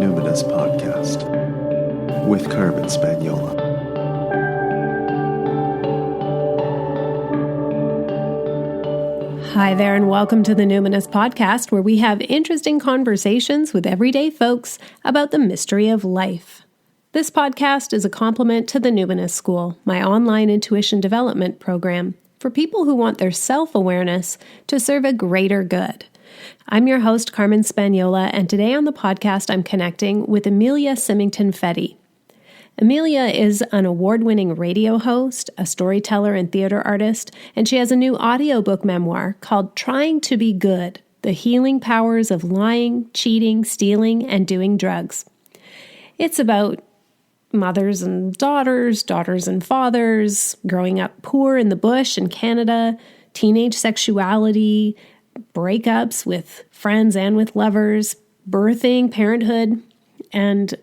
Numinous Podcast with Carmen Spaniola. Hi there, and welcome to the Numinous Podcast, where we have interesting conversations with everyday folks about the mystery of life. This podcast is a complement to the Numinous School, my online intuition development program for people who want their self-awareness to serve a greater good. I'm your host, Carmen Spaniola, and today on the podcast I'm connecting with Emelia Symington Fedy. Emilia is an award-winning radio host, a storyteller and theater artist, and she has a new audiobook memoir called Trying to Be Good: The Healing Powers of Lying, Cheating, Stealing, and Doing Drugs. It's about mothers and daughters, daughters and fathers, growing up poor in the bush in Canada, teenage sexuality, breakups with friends and with lovers, birthing, parenthood, and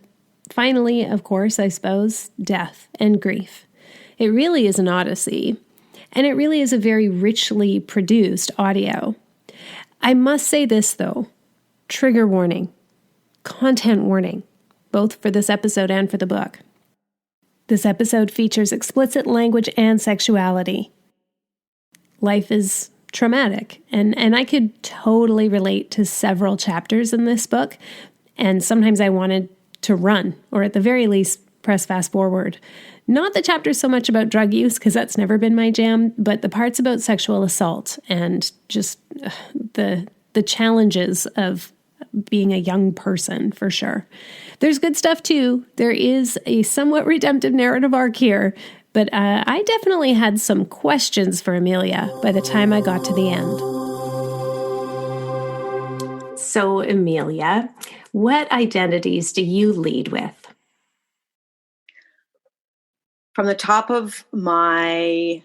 finally, of course, I suppose, death and grief. It really is an odyssey, and it really is a very richly produced audio. I must say this, though, trigger warning, content warning, both for this episode and for the book. This episode features explicit language and sexuality. Life is traumatic, and I could totally relate to several chapters in this book, and sometimes I wanted to run, or at the very least, press fast forward. Not the chapters so much about drug use, because that's never been my jam, but the parts about sexual assault and just the challenges of being a young person, for sure. There's good stuff too. There is a somewhat redemptive narrative arc here, but I definitely had some questions for Emilia by the time I got to the end. So, Emilia, what identities do you lead with? From the top of my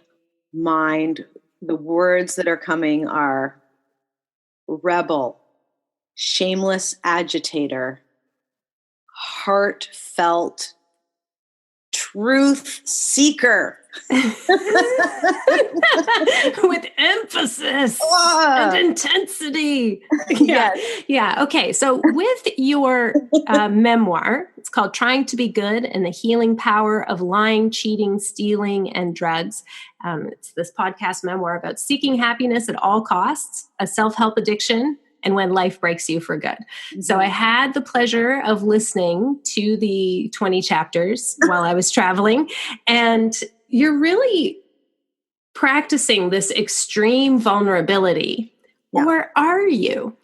mind, the words that are coming are rebel, shameless agitator, heartfelt truth seeker. With emphasis and intensity. Yeah. Okay. So with your memoir, it's called Trying to Be Good and the Healing Power of Lying, Cheating, Stealing, and Drugs. It's this podcast memoir about seeking happiness at all costs, a self-help addiction, and when life breaks you for good. Mm-hmm. So I had the pleasure of listening to the 20 chapters while I was traveling, and you're really practicing this extreme vulnerability. Yeah. Or are you?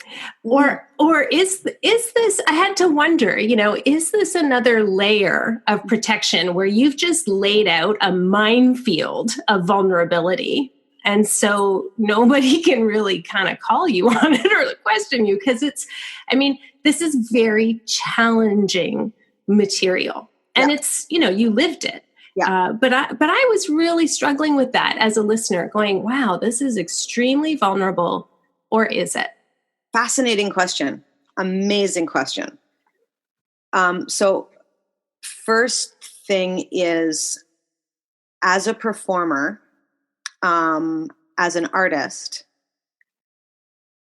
Or is this, I had to wonder, is this another layer of protection where you've just laid out a minefield of vulnerability? And so nobody can really kind of call you on it or question you, because this is very challenging material. And it's, you lived it. Yeah. But I was really struggling with that as a listener, going, wow, this is extremely vulnerable. Or is it? Fascinating question. Amazing question. So first thing is, as a performer, as an artist,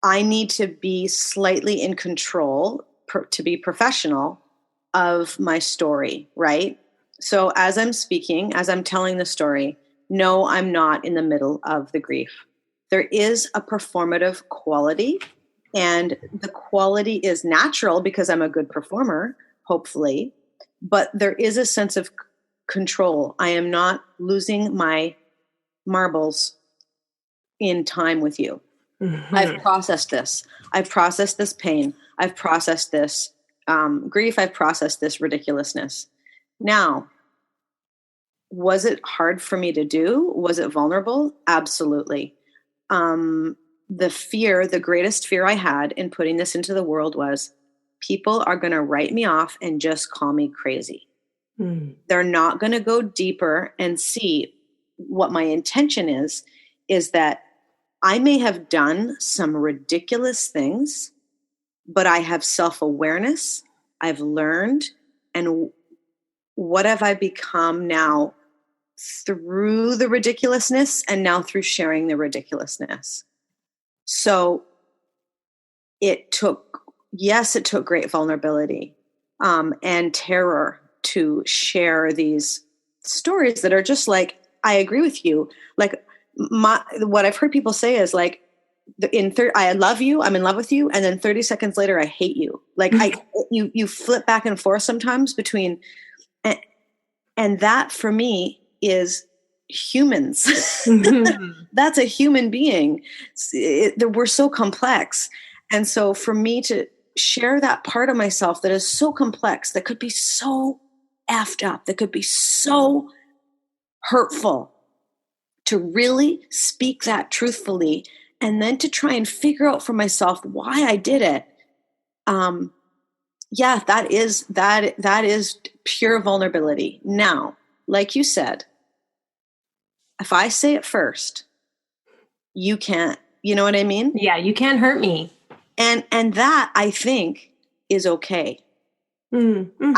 I need to be slightly in control to be professional of my story, right? So as I'm speaking, as I'm telling the story, no, I'm not in the middle of the grief. There is a performative quality, and the quality is natural because I'm a good performer, hopefully, but there is a sense of control. I am not losing my marbles in time with you. Mm-hmm. I've processed this. I've processed this pain. I've processed this grief. I've processed this ridiculousness. Now, was it hard for me to do? Was it vulnerable? Absolutely. The greatest fear I had in putting this into the world was people are going to write me off and just call me crazy. Mm. They're not going to go deeper and see what my intention is that I may have done some ridiculous things, but I have self-awareness. I've learned. And what have I become now through the ridiculousness and now through sharing the ridiculousness? So it took great vulnerability. and terror to share these stories that are just like, I agree with you. Like what I've heard people say is like, I love you, I'm in love with you, and then 30 seconds later, I hate you. Like you flip back and forth sometimes between, and that for me is humans. That's a human being. We're so complex. And so for me to share that part of myself that is so complex, that could be so effed up, that could be so hurtful, to really speak that truthfully, and then to try and figure out for myself why I did it. That is pure vulnerability. Now, like you said, if I say it first, you can't, you know what I mean? Yeah, you can't hurt me. And that, I think, is okay. Mm-hmm.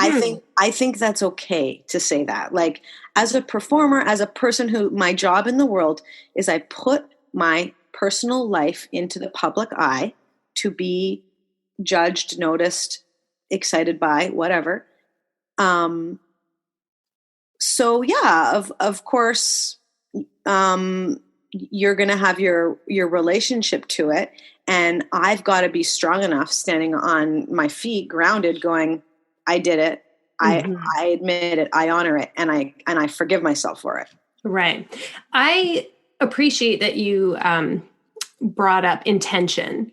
I think that's okay to say that. Like, as a performer, as a person who, my job in the world is I put my personal life into the public eye to be judged, noticed, excited by, whatever. So yeah, of course, you're going to have your relationship to it. And I've got to be strong enough, standing on my feet, grounded, going, I did it. I admit it. I honor it. And I forgive myself for it. Right. I appreciate that you brought up intention,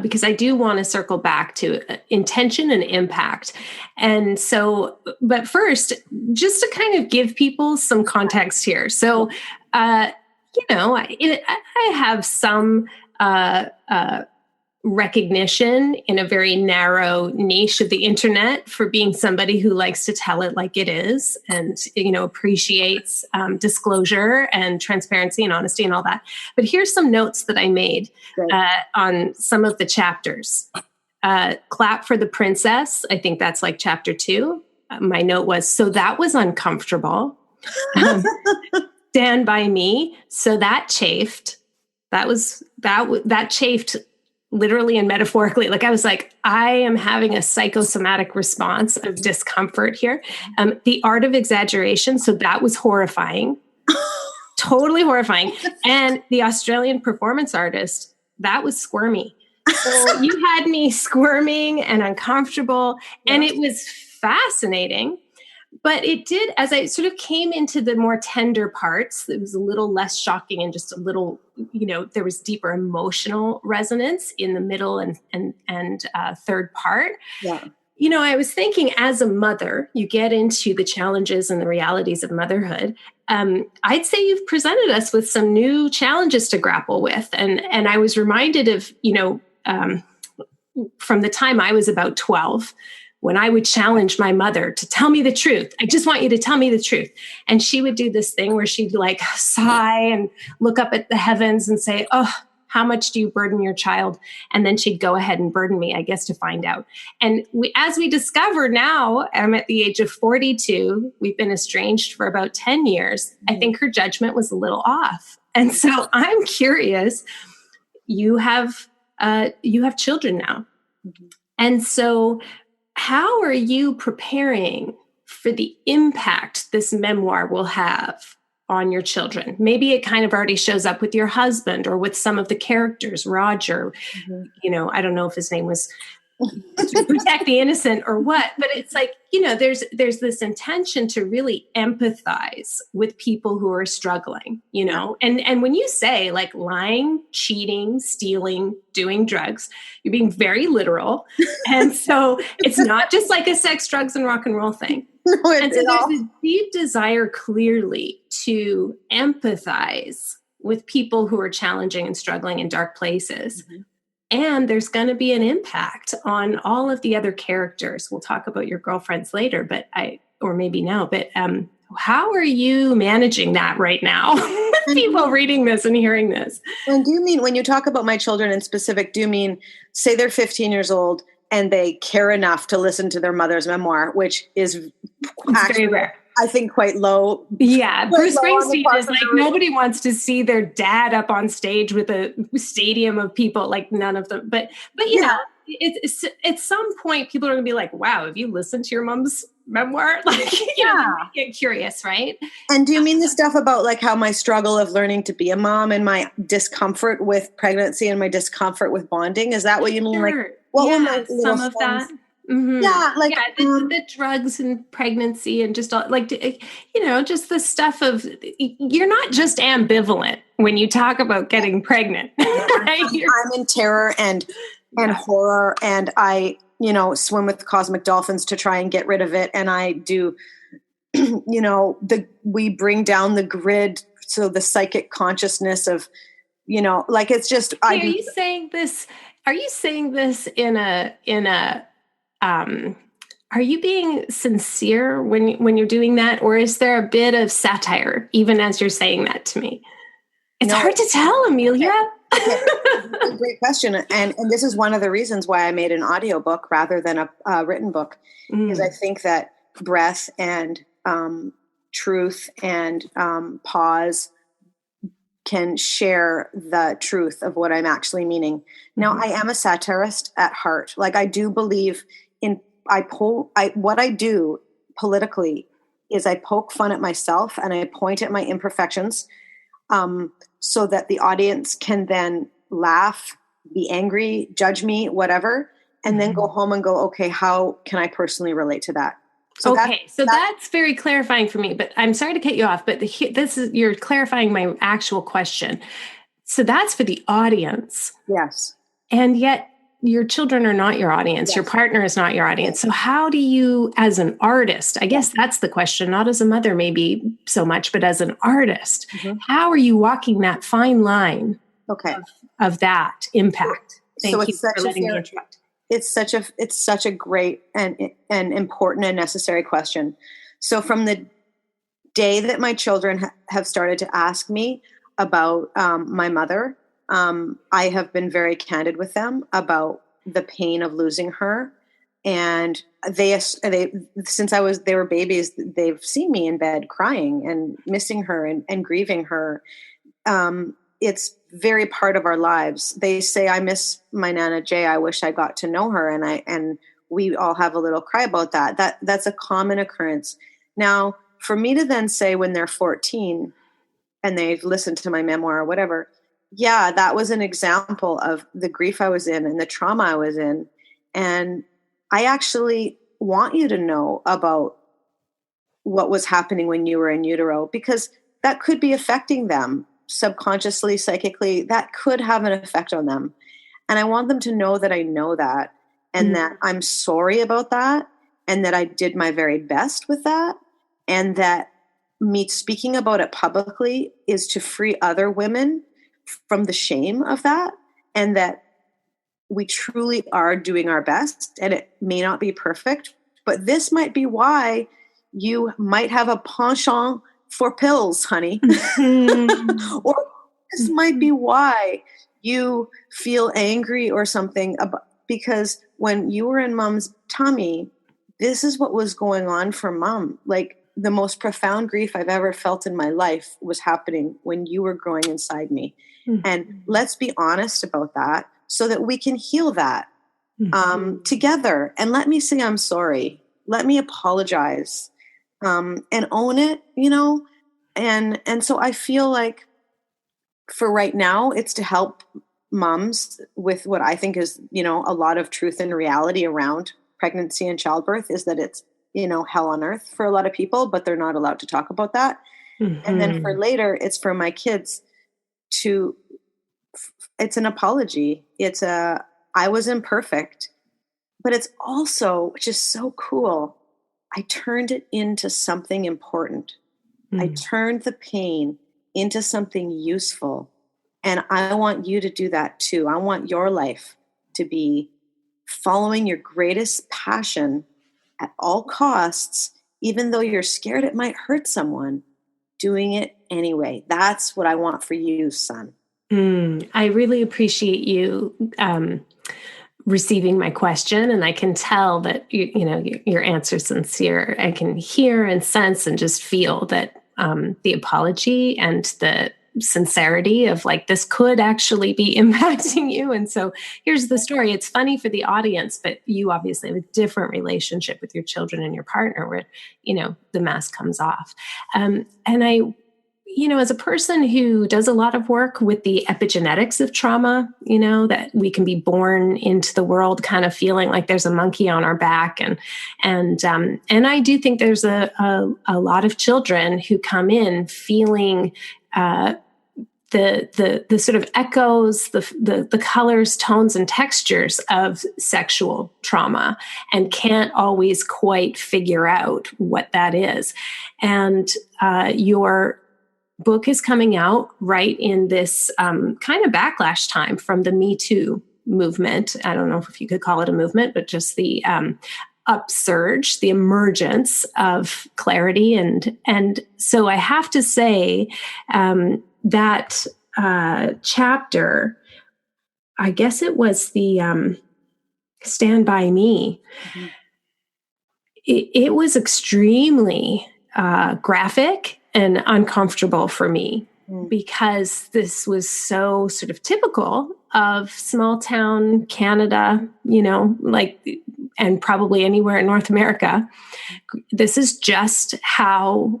because I do want to circle back to intention and impact. And so, but first, just to kind of give people some context here. So, I have some recognition in a very narrow niche of the internet for being somebody who likes to tell it like it is, and appreciates disclosure and transparency and honesty and all that. But here's some notes that I made on some of the chapters. Clap for the princess. I think that's like chapter 2. My note was, so that was uncomfortable. Stand by me. So that chafed. That chafed literally and metaphorically. Like I was like, I am having a psychosomatic response of discomfort here. The art of exaggeration. So that was horrifying. Totally horrifying. And the Australian performance artist, that was squirmy. So you had me squirming and uncomfortable, and it was fascinating. But it did, as I sort of came into the more tender parts, it was a little less shocking and just a little, there was deeper emotional resonance in the middle and third part. Yeah. I was thinking, as a mother, you get into the challenges and the realities of motherhood. I'd say you've presented us with some new challenges to grapple with. And I was reminded of, from the time I was about 12, when I would challenge my mother to tell me the truth. I just want you to tell me the truth. And she would do this thing where she'd like sigh and look up at the heavens and say, oh, how much do you burden your child? And then she'd go ahead and burden me, I guess, to find out. And as we discover now, I'm at the age of 42. We've been estranged for about 10 years. I think her judgment was a little off. And so I'm curious, you have children now. Mm-hmm. And so how are you preparing for the impact this memoir will have on your children? Maybe it kind of already shows up with your husband or with some of the characters, Roger, I don't know if his name was to protect the innocent or what, but it's like, there's this intention to really empathize with people who are struggling, and when you say like lying, cheating, stealing, doing drugs, you're being very literal. And so it's not just like a sex, drugs, and rock and roll thing. No, and so there's a deep desire clearly to empathize with people who are challenging and struggling in dark places. Mm-hmm. And there's going to be an impact on all of the other characters. We'll talk about your girlfriends later, or maybe now, but how are you managing that right now? People reading this and hearing this. And do you mean, when you talk about my children in specific, do you mean, say they're 15 years old and they care enough to listen to their mother's memoir, which is actually, very rare. I think, quite low. Yeah. Bruce Springsteen is like, nobody wants to see their dad up on stage with a stadium of people, like none of them. But it's at some point people are going to be like, wow, have you listened to your mom's memoir? Like, you know, they get curious, right? And do you mean the stuff about like how my struggle of learning to be a mom and my discomfort with pregnancy and my discomfort with bonding? Is that what you mean? Sure. Like, what were my some of that. Mm-hmm. Yeah, like the drugs and pregnancy and just like, you know, just the stuff of, you're not just ambivalent when you talk about getting pregnant. Right? I'm in terror and horror, and I, you know, swim with the cosmic dolphins to try and get rid of it. And I do, you know, we bring down the grid. So the psychic consciousness of, you know, like, it's just, are you saying this in a, are you being sincere when you're doing that? Or is there a bit of satire, even as you're saying that to me? It's hard to tell, Emilia. Okay. That's a great question. And this is one of the reasons why I made an audiobook rather than a written book, is I think that breath and truth and pause can share the truth of what I'm actually meaning. Now, I am a satirist at heart. Like, I do believe in, what I do politically is I poke fun at myself and I point at my imperfections, so that the audience can then laugh, be angry, judge me, whatever, and then go home and go, okay, how can I personally relate to that? So that's very clarifying for me, but I'm sorry to cut you off, but you're clarifying my actual question. So that's for the audience. Yes. And yet your children are not your audience. Yes. Your partner is not your audience. Yes. So how do you, as an artist, I guess that's the question, not as a mother, maybe so much, but as an artist, how are you walking that fine line of that impact? Thank you for letting me interrupt. It's such a great and important and necessary question. So from the day that my children have started to ask me about my mother, I have been very candid with them about the pain of losing her. And they since they were babies, they've seen me in bed crying and missing her and grieving her. It's very part of our lives. They say, I miss my Nana Jay. I wish I got to know her. And we all have a little cry about that. That's a common occurrence. Now, for me to then say when they're 14 and they've listened to my memoir or whatever, yeah, that was an example of the grief I was in and the trauma I was in. And I actually want you to know about what was happening when you were in utero, because that could be affecting them subconsciously, psychically. That could have an effect on them. And I want them to know that I know that, and that I'm sorry about that, and that I did my very best with that, and that me speaking about it publicly is to free other women from the shame of that, and that we truly are doing our best, and it may not be perfect, but this might be why you might have a penchant for pills, honey. Or this might be why you feel angry or something, because when you were in mom's tummy, this is what was going on for mom. Like, the most profound grief I've ever felt in my life was happening when you were growing inside me. And let's be honest about that so that we can heal that together. And let me say, I'm sorry. Let me apologize. And own it, you know? And so I feel like for right now, it's to help moms with what I think is, you know, a lot of truth and reality around pregnancy and childbirth, is that it's, you know, hell on earth for a lot of people, but they're not allowed to talk about that. And then for later, it's for my kids it's an apology. It's I was imperfect, but it's also, which is so cool, I turned it into something important. I turned the pain into something useful. And I want you to do that too. I want your life to be following your greatest passion at all costs, even though you're scared it might hurt someone, doing it anyway. That's what I want for you, son. I really appreciate you receiving my question, and I can tell that your answer is sincere. I can hear and sense and just feel that the apology and the sincerity of like, this could actually be impacting you. And so here's the story. It's funny for the audience, but you obviously have a different relationship with your children and your partner where, the mask comes off. And I, as a person who does a lot of work with the epigenetics of trauma, that we can be born into the world kind of feeling like there's a monkey on our back. And I do think there's a lot of children who come in feeling, the sort of echoes, the colors, tones, and textures of sexual trauma and can't always quite figure out what that is. And your book is coming out right in this kind of backlash time from the Me Too movement. I don't know if you could call it a movement, but just the upsurge, the emergence of clarity. And so I have to say that chapter, I guess it was the Stand By Me. Mm-hmm. It was extremely graphic and uncomfortable for me because this was so sort of typical of small town Canada, and probably anywhere in North America. This is just how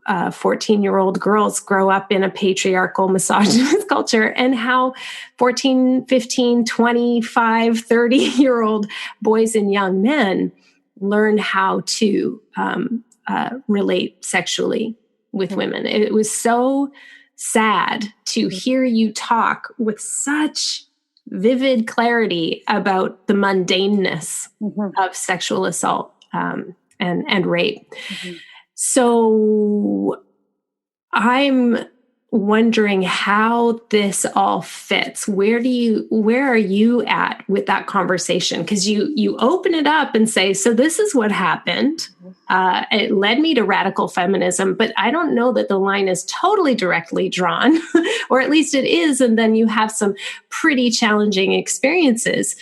14-year-old girls grow up in a patriarchal misogynist culture, and how 14, 15, 25, 30-year-old boys and young men learn how to relate sexually with women. It was so sad to hear you talk with such vivid clarity about the mundaneness of sexual assault and rape. Mm-hmm. So I'm wondering how this all fits. Where are you at with that conversation? Because you open it up and say, so this is what happened. It led me to radical feminism, but I don't know that the line is totally directly drawn, or at least it is. And then you have some pretty challenging experiences,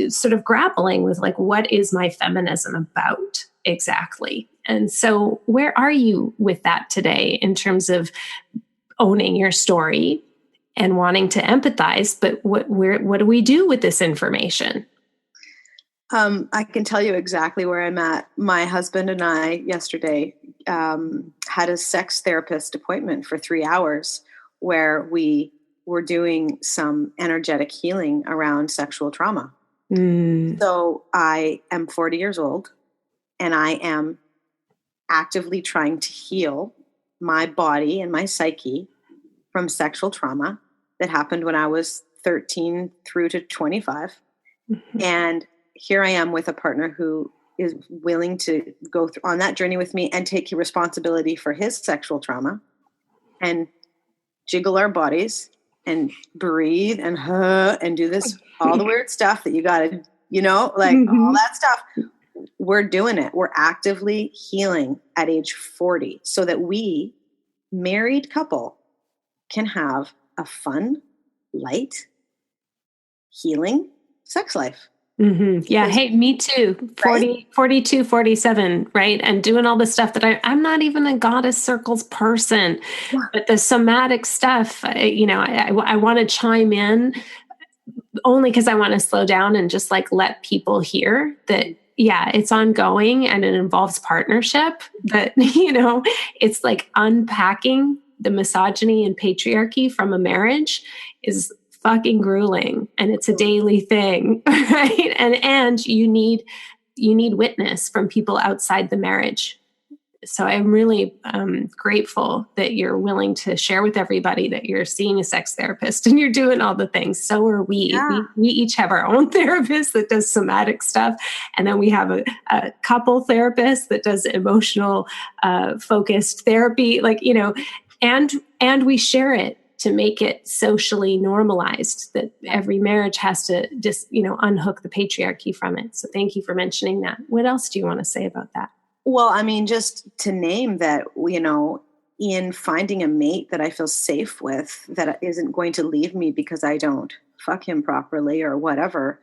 sort of grappling with like, what is my feminism about exactly? And so where are you with that today in terms of owning your story and wanting to empathize, but what do we do with this information? I can tell you exactly where I'm at. My husband and I yesterday had a sex therapist appointment for 3 hours where we were doing some energetic healing around sexual trauma. So I am 40 years old and I am actively trying to heal my body and my psyche from sexual trauma that happened when I was 13 through to 25. Mm-hmm. And here I am with a partner who is willing to go on that journey with me and take responsibility for his sexual trauma and jiggle our bodies and breathe and do this, all the weird stuff that you got to, all that stuff. We're doing it. We're actively healing at age 40 so that we, married couple, can have a fun, light, healing sex life. Mm-hmm. Yeah. Hey, me too. 40, right? 42, 47, right? And doing all the stuff that I'm not even a goddess circles person, but the somatic stuff, I want to chime in only because I want to slow down and just like let people hear that. Yeah, it's ongoing and it involves partnership, but it's like unpacking the misogyny and patriarchy from a marriage is fucking grueling, and it's a daily thing, right? And you need witness from people outside the marriage. So I'm really grateful that you're willing to share with everybody that you're seeing a sex therapist and you're doing all the things. So are we. Yeah. We each have our own therapist that does somatic stuff. And then we have a couple therapist that does emotional focused therapy, and we share it to make it socially normalized, that every marriage has to just, unhook the patriarchy from it. So thank you for mentioning that. What else do you want to say about that? Well, I mean, just to name that, in finding a mate that I feel safe with, that isn't going to leave me because I don't fuck him properly or whatever.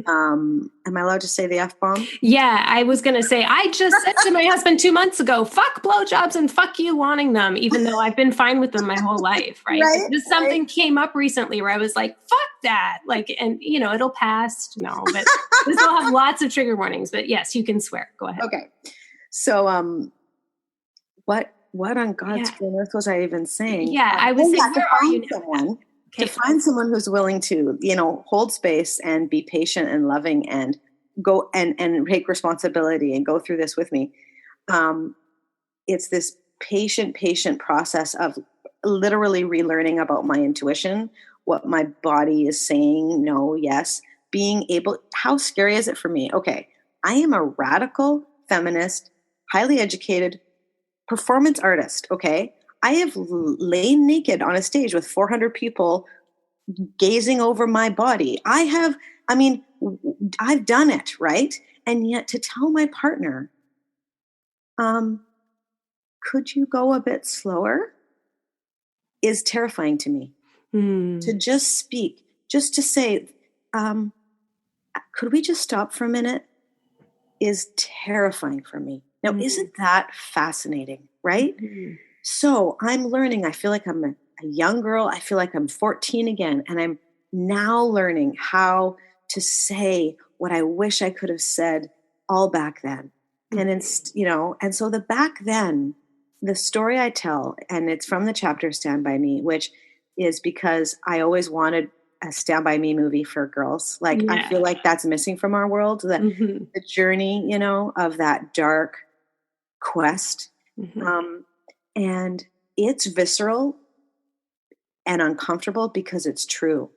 Am I allowed to say the F-bomb? Yeah, I was going to say, I just said to my husband 2 months ago, fuck blowjobs and fuck you wanting them, even though I've been fine with them my whole life, right? Right, Just something came up recently where I was like, fuck that. Like, and it'll pass. No, but this will have lots of trigger warnings, but yes, you can swear. Go ahead. Okay. So, what on God's green earth was I even saying? Yeah, I was saying, where are you now? To find someone who's willing to, hold space and be patient and loving and go and take responsibility and go through this with me. It's this patient process of literally relearning about my intuition, what my body is saying, no, yes, being able, how scary is it for me? Okay, I am a radical feminist, highly educated performance artist, okay? I have lain naked on a stage with 400 people gazing over my body. I've done it, right? And yet to tell my partner, could you go a bit slower, is terrifying to me. To just speak, just to say, could we just stop for a minute, is terrifying for me. Now, isn't that fascinating, right? So I'm learning. I feel like I'm a young girl. I feel like I'm 14 again. And I'm now learning how to say what I wish I could have said all back then. And it's, and so the back then, the story I tell, and it's from the chapter Stand By Me, which is because I always wanted a Stand By Me movie for girls. Like, I feel like that's missing from our world, the journey, of that dark quest. And it's visceral and uncomfortable because it's true.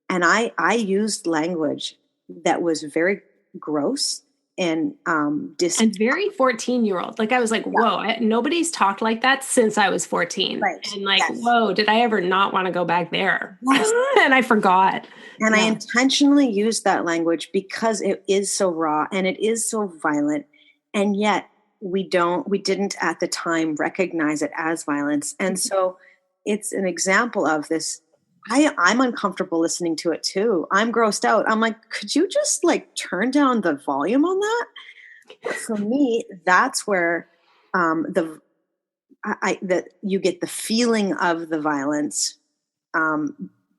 And I used language that was very gross and and very 14-year-old. Like, I was like, whoa, nobody's talked like that since I was 14. Right. And like, whoa, did I ever not want to go back there? Yes. And I forgot. And I intentionally used that language because it is so raw and it is so violent. And yet we didn't at the time recognize it as violence. And so it's an example of this. I'm uncomfortable listening to it too. I'm grossed out. I'm like, could you just turn down the volume on that? But for me, that's where that you get the feeling of the violence,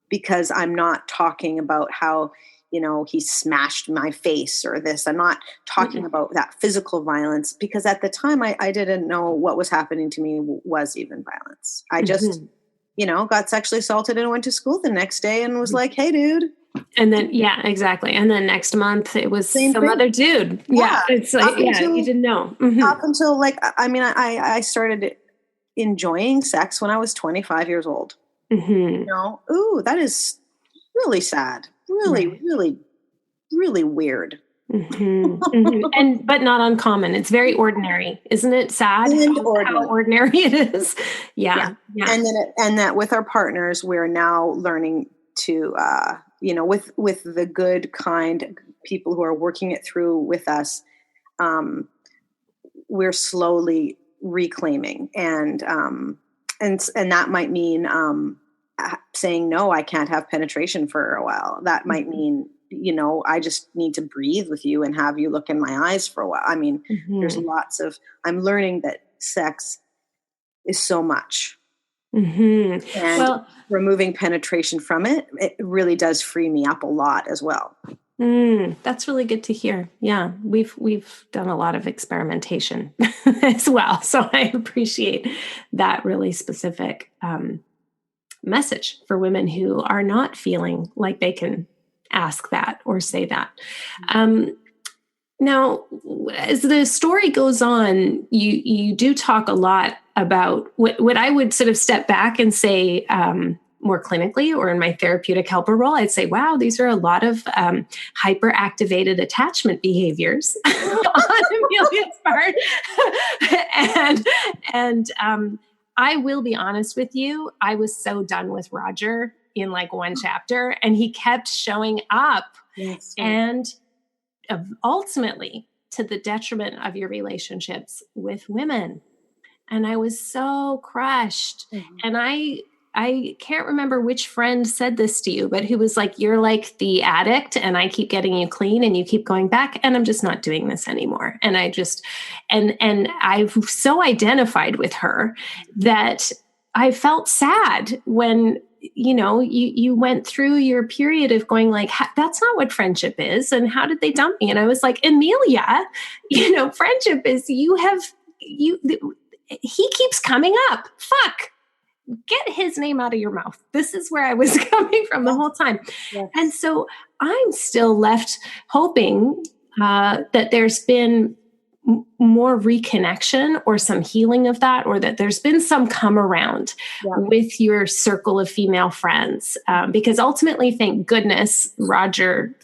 because I'm not talking about how he smashed my face or this. I'm not talking about that physical violence, because at the time I didn't know what was happening to me was even violence. I just got sexually assaulted and went to school the next day and was like, hey, dude. And then, exactly. And then next month it was some other dude. Yeah. It's like, you didn't know. Up until I started enjoying sex when I was 25 years old. Ooh, that is really sad. Really, really, really weird. And but not uncommon. It's very ordinary, isn't it? Sad how ordinary it is. Yeah. And that with our partners, we're now learning to with the good, kind people who are working it through with us, we're slowly reclaiming, and that might mean saying no, I can't have penetration for a while. That might mean I just need to breathe with you and have you look in my eyes for a while. I mean, there's I'm learning that sex is so much. And removing penetration from it really does free me up a lot as well. That's really good to hear. Yeah, we've done a lot of experimentation as well. So I appreciate that really specific message for women who are not feeling like they can ask that or say that. Now, as the story goes on, you do talk a lot about what I would sort of step back and say more clinically or in my therapeutic helper role. I'd say, wow, these are a lot of hyperactivated attachment behaviors on Emilia's part. and I will be honest with you, I was so done with Roger in one chapter, and he kept showing up. Yes, and ultimately to the detriment of your relationships with women. And I was so crushed. Mm-hmm. And I can't remember which friend said this to you, but who was like, you're like the addict and I keep getting you clean and you keep going back and I'm just not doing this anymore. And I just, and I've so identified with her that I felt sad when, you know, you went through your period of going like, that's not what friendship is. And how did they dump me? And I was like, Emilia, you know, friendship is he keeps coming up. Fuck. Get his name out of your mouth. This is where I was coming from the whole time. Yes. And so I'm still left hoping that there's been more reconnection or some healing of that, or that there's been some come around with your circle of female friends. Because ultimately, thank goodness, Roger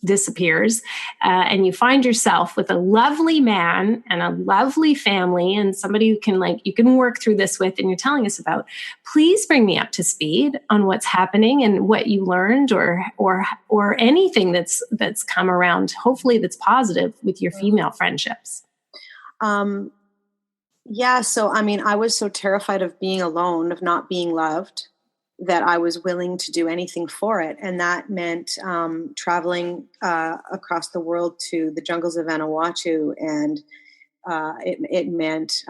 disappears and you find yourself with a lovely man and a lovely family and somebody who can you can work through this with, and you're telling us about. Please bring me up to speed on what's happening and what you learned or anything that's come around, hopefully that's positive with your female friendships. Yeah. So, I mean, I was so terrified of being alone, of not being loved, that I was willing to do anything for it. And that meant traveling across the world to the jungles of Vanuatu. And it meant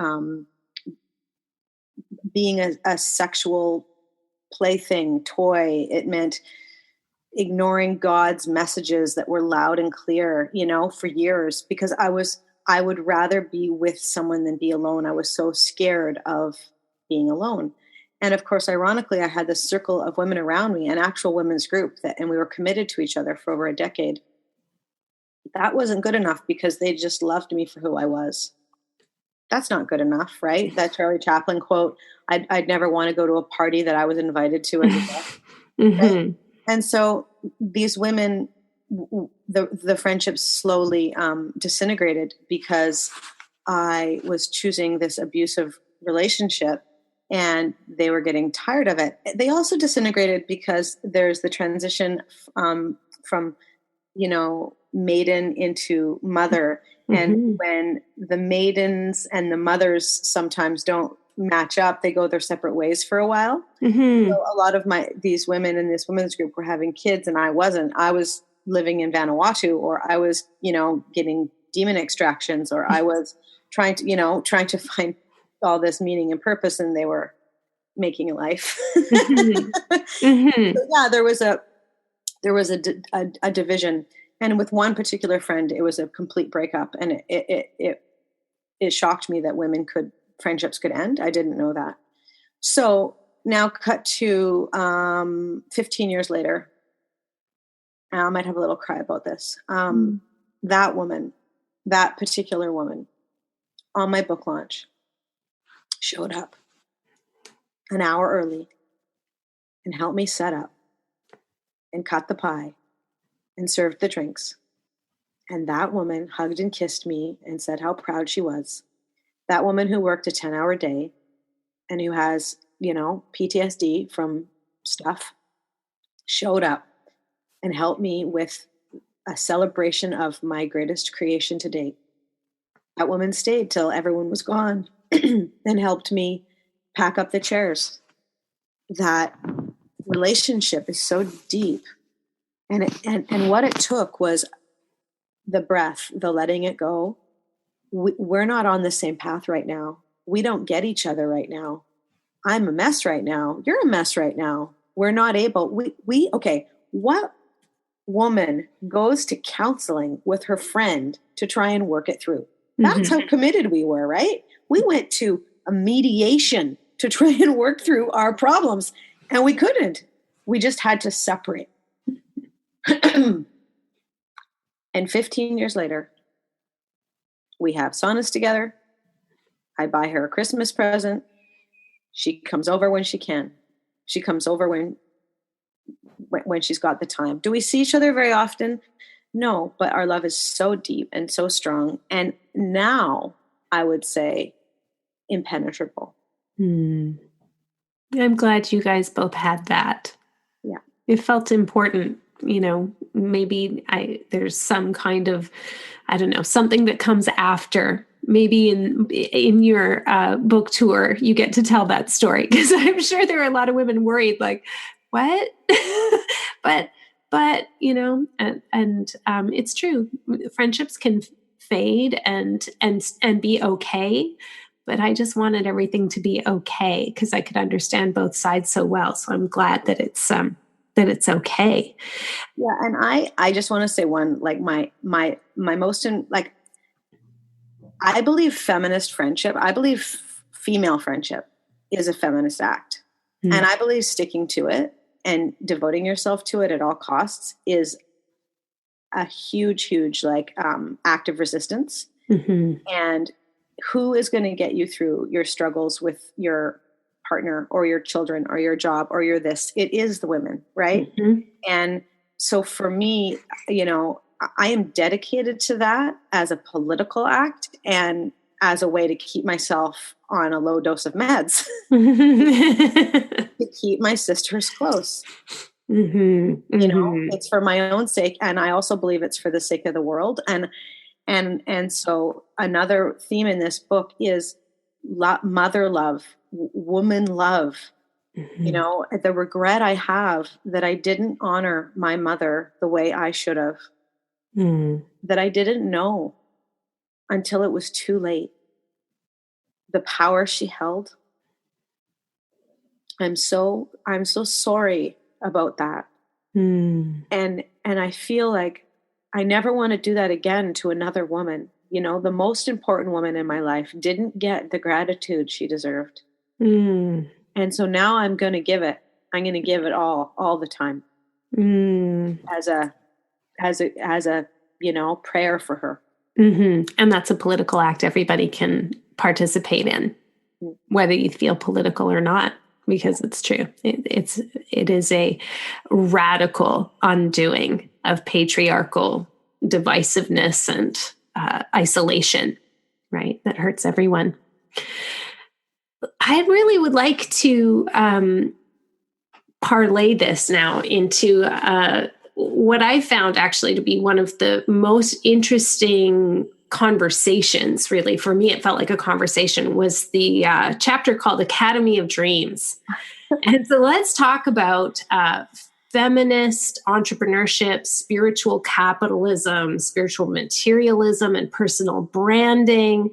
being a sexual plaything, toy. It meant ignoring God's messages that were loud and clear, you know, for years, because I would rather be with someone than be alone. I was so scared of being alone. And of course, ironically, I had this circle of women around me, an actual women's group, and we were committed to each other for over a decade. That wasn't good enough because they just loved me for who I was. That's not good enough, right? That Charlie Chaplin quote, I'd never want to go to a party that I was invited to as a guest. Right? And so these women, the friendships slowly disintegrated because I was choosing this abusive relationship. And they were getting tired of it. They also disintegrated because there's the transition from, you know, maiden into mother. And when the maidens and the mothers sometimes don't match up, they go their separate ways for a while. So a lot of these women in this women's group were having kids and I wasn't. I was living in Vanuatu, or I was, you know, getting demon extractions, or I was trying to find all this meaning and purpose, and they were making a life. So, yeah, there was a division, and with one particular friend, it was a complete breakup, and it shocked me that friendships could end. I didn't know that. So now cut to 15 years later. I might have a little cry about this. That particular woman on my book launch showed up an hour early and helped me set up and cut the pie and served the drinks. And that woman hugged and kissed me and said how proud she was. That woman who worked a 10-hour day and who has, you know, PTSD from stuff showed up and helped me with a celebration of my greatest creation to date. That woman stayed till everyone was gone and helped me pack up the chairs. That relationship is so deep. And what it took was the breath, the letting it go. We're not on the same path right now. We don't get each other right now. I'm a mess right now. You're a mess right now. We're not able. What woman goes to counseling with her friend to try and work it through? That's how committed we were, right? We went to a mediation to try and work through our problems, and we couldn't. We just had to separate. And 15 years later, we have saunas together. I buy her a Christmas present. She comes over when she can. She comes over when she's got the time. Do we see each other very often? No, but our love is so deep and so strong. And now I would say impenetrable. I'm glad you guys both had that. Yeah. It felt important, you know, maybe there's some kind of, I don't know, something that comes after maybe in your book tour, you get to tell that story, because I'm sure there are a lot of women worried, like, what? but it's true. Friendships can fade and be okay. But I just wanted everything to be okay, because I could understand both sides so well. So I'm glad that it's okay. Yeah, and I just want to say one, like my most like, I believe feminist friendship. I believe female friendship is a feminist act, and I believe sticking to it and devoting yourself to it at all costs is a huge like act of resistance. And who is going to get you through your struggles with your partner or your children or your job or your this? It is the women, right? And so for me, I am dedicated to that as a political act and as a way to keep myself on a low dose of meds to keep my sisters close. It's for my own sake, and I also believe it's for the sake of the world. And so another theme in this book is mother love, woman love. The regret I have that I didn't honor my mother the way I should have, that I didn't know until it was too late, the power she held. I'm so sorry about that. And I feel like I never want to do that again to another woman. The most important woman in my life didn't get the gratitude she deserved. And so now I'm going to give it. I'm going to give it all the time as a prayer for her. And that's a political act everybody can participate in, whether you feel political or not, because it's true. It is a radical undoing of patriarchal divisiveness and isolation, right? That hurts everyone. I really would like to parlay this now into what I found actually to be one of the most interesting conversations. Really, for me, it felt like a conversation, was the chapter called Academy of Dreams. And so let's talk about feminist entrepreneurship, spiritual capitalism, spiritual materialism, and personal branding.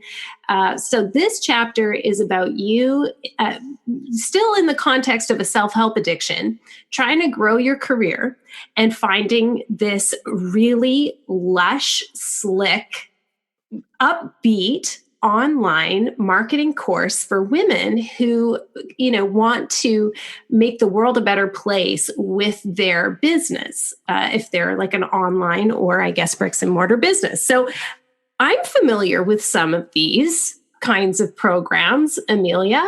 So this chapter is about you, still in the context of a self-help addiction, trying to grow your career and finding this really lush, slick, upbeat online marketing course for women who, want to make the world a better place with their business, if they're like an online or, I guess, bricks and mortar business. So I'm familiar with some of these kinds of programs, Emilia.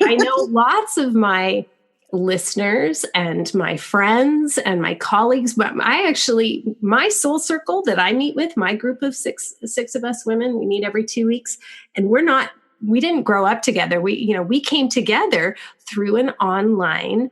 I know lots of my listeners and my friends and my colleagues, but my soul circle that I meet with, my group of six of us women, we meet every 2 weeks, and we didn't grow up together. We came together through an online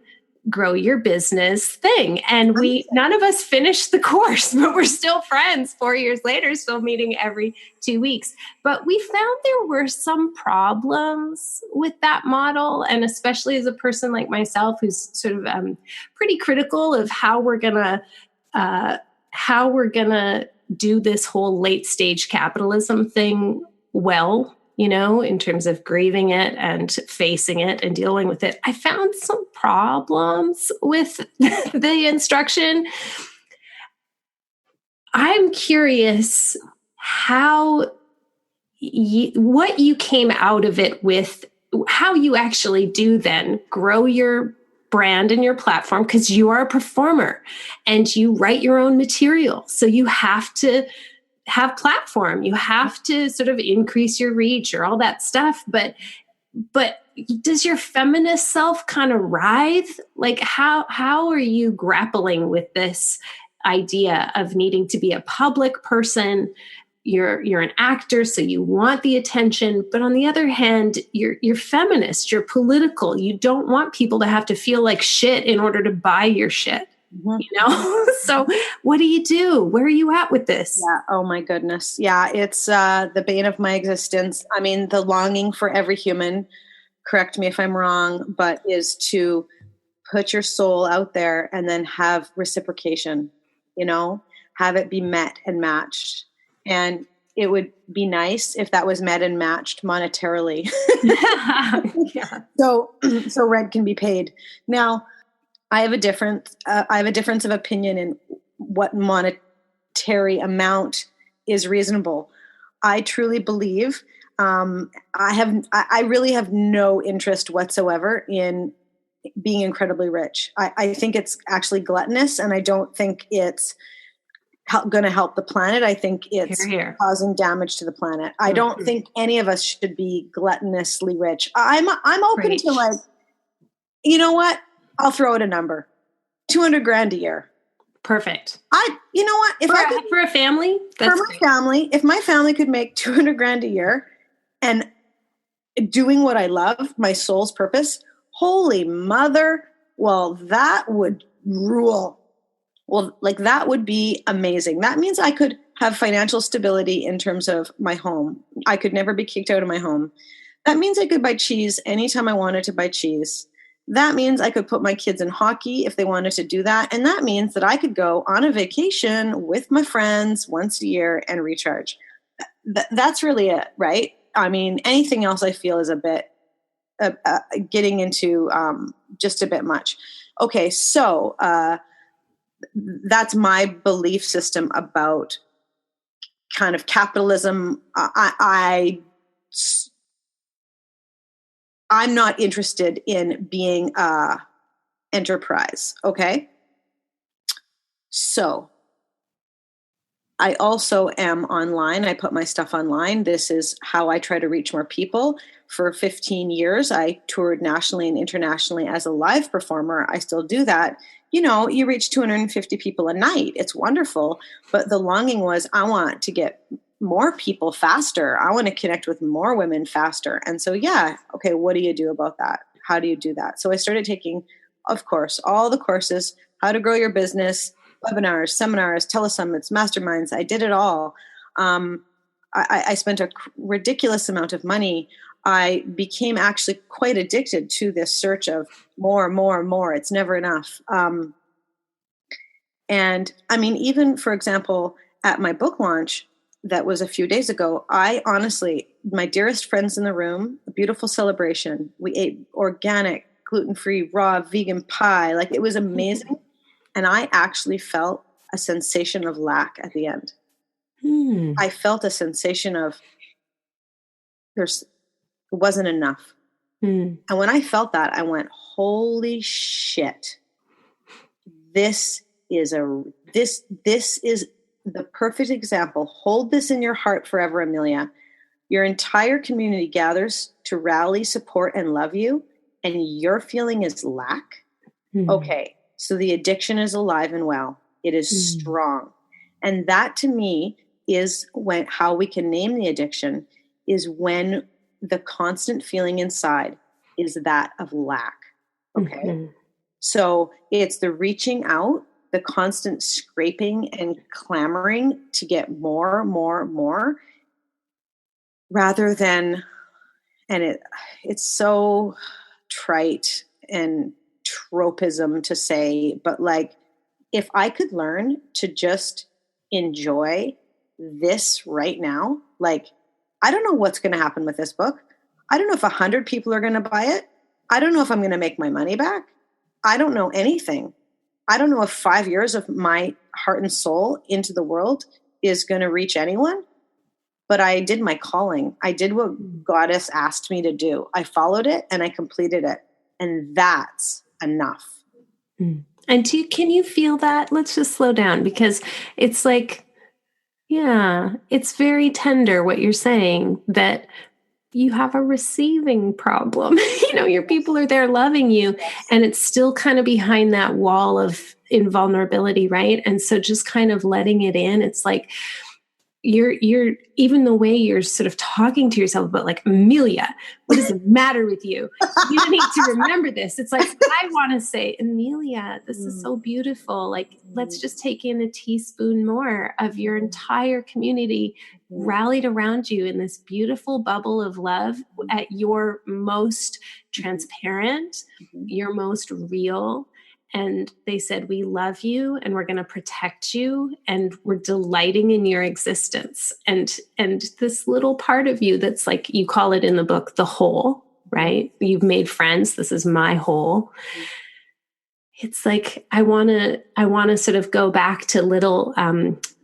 grow your business thing. And none of us finished the course, but we're still friends 4 years later, still meeting every 2 weeks. But we found there were some problems with that model. And especially as a person like myself, who's sort of pretty critical of how we're gonna do this whole late stage capitalism thing well, in terms of grieving it and facing it and dealing with it. I found some problems with the instruction. I'm curious what you came out of it with, how you actually do then grow your brand and your platform, because you are a performer and you write your own material. So you have to have platform, you have to sort of increase your reach or all that stuff. But does your feminist self kind of writhe? Like how are you grappling with this idea of needing to be a public person? You're an actor, so you want the attention, but on the other hand, you're feminist, you're political. You don't want people to have to feel like shit in order to buy your shit. So what do you do? Where are you at with this? Yeah. Oh my goodness. Yeah. It's the bane of my existence. I mean, the longing for every human, correct me if I'm wrong, but is to put your soul out there and then have reciprocation, have it be met and matched. And it would be nice if that was met and matched monetarily. Yeah. So rent can be paid. Now, I have a difference of opinion in what monetary amount is reasonable. I truly believe I really have no interest whatsoever in being incredibly rich. I think it's actually gluttonous, and I don't think it's going to help the planet. I think it's causing damage to the planet. I don't think any of us should be gluttonously rich. I'm open to, like, you know what? I'll throw out a number. $200,000 a year. Perfect. You know what? If for a family, family, if my family could make $200,000 a year and doing what I love, my soul's purpose, holy mother, well, that would rule. Well, like, that would be amazing. That means I could have financial stability in terms of my home. I could never be kicked out of my home. That means I could buy cheese anytime I wanted to buy cheese. That means I could put my kids in hockey if they wanted to do that. And that means that I could go on a vacation with my friends once a year and recharge. That's really it, right? I mean, anything else I feel is a bit getting into just a bit much. Okay, so that's my belief system about kind of capitalism. I'm not interested in being enterprise. Okay. So I also am online. I put my stuff online. This is how I try to reach more people. For 15 years, I toured nationally and internationally as a live performer. I still do that. You reach 250 people a night. It's wonderful. But the longing was, I want to get more people faster. I want to connect with more women faster. And so, okay, what do you do about that? How do you do that? So I started taking, of course, all the courses, how to grow your business, webinars, seminars, telesummits, masterminds. I did it all. I spent a ridiculous amount of money. I became actually quite addicted to this search of more, more, more. It's never enough. And I mean, even, for example, at my book launch that was a few days ago, I honestly, my dearest friends in the room, a beautiful celebration. We ate organic, gluten-free, raw, vegan pie. Like, it was amazing. And I actually felt a sensation of lack at the end. I felt a sensation of it wasn't enough. And when I felt that, I went, holy shit. This is the perfect example. Hold this in your heart forever, Emilia. Your entire community gathers to rally, support, and love you, and your feeling is lack. Okay, so the addiction is alive and well. It is strong. And that, to me, is how we can name the addiction, is when the constant feeling inside is that of lack. Okay. So it's the reaching out, the constant scraping and clamoring to get more, more, more, rather than, and it's so trite and tropism to say, but like, if I could learn to just enjoy this right now, like, I don't know what's going to happen with this book. I don't know if 100 people are going to buy it. I don't know if I'm going to make my money back. I don't know anything. I don't know if 5 years of my heart and soul into the world is going to reach anyone. But I did my calling. I did what Goddess asked me to do. I followed it and I completed it. And that's enough. And can you feel that? Let's just slow down, because it's like, it's very tender what you're saying, that you have a receiving problem. Your people are there loving you, and it's still kind of behind that wall of invulnerability, right? And so just kind of letting it in, it's like, you're even the way you're sort of talking to yourself about like, Emilia, what is the matter with you? You need to remember this. It's like, I want to say, Emilia, this is so beautiful. Like, let's just take in a teaspoon more of your entire community rallied around you in this beautiful bubble of love at your most transparent, your most real. And they said, we love you and we're going to protect you and we're delighting in your existence. And this little part of you that's like, you call it in the book, the whole, right? You've made friends. This is my whole. It's like, I want to sort of go back to little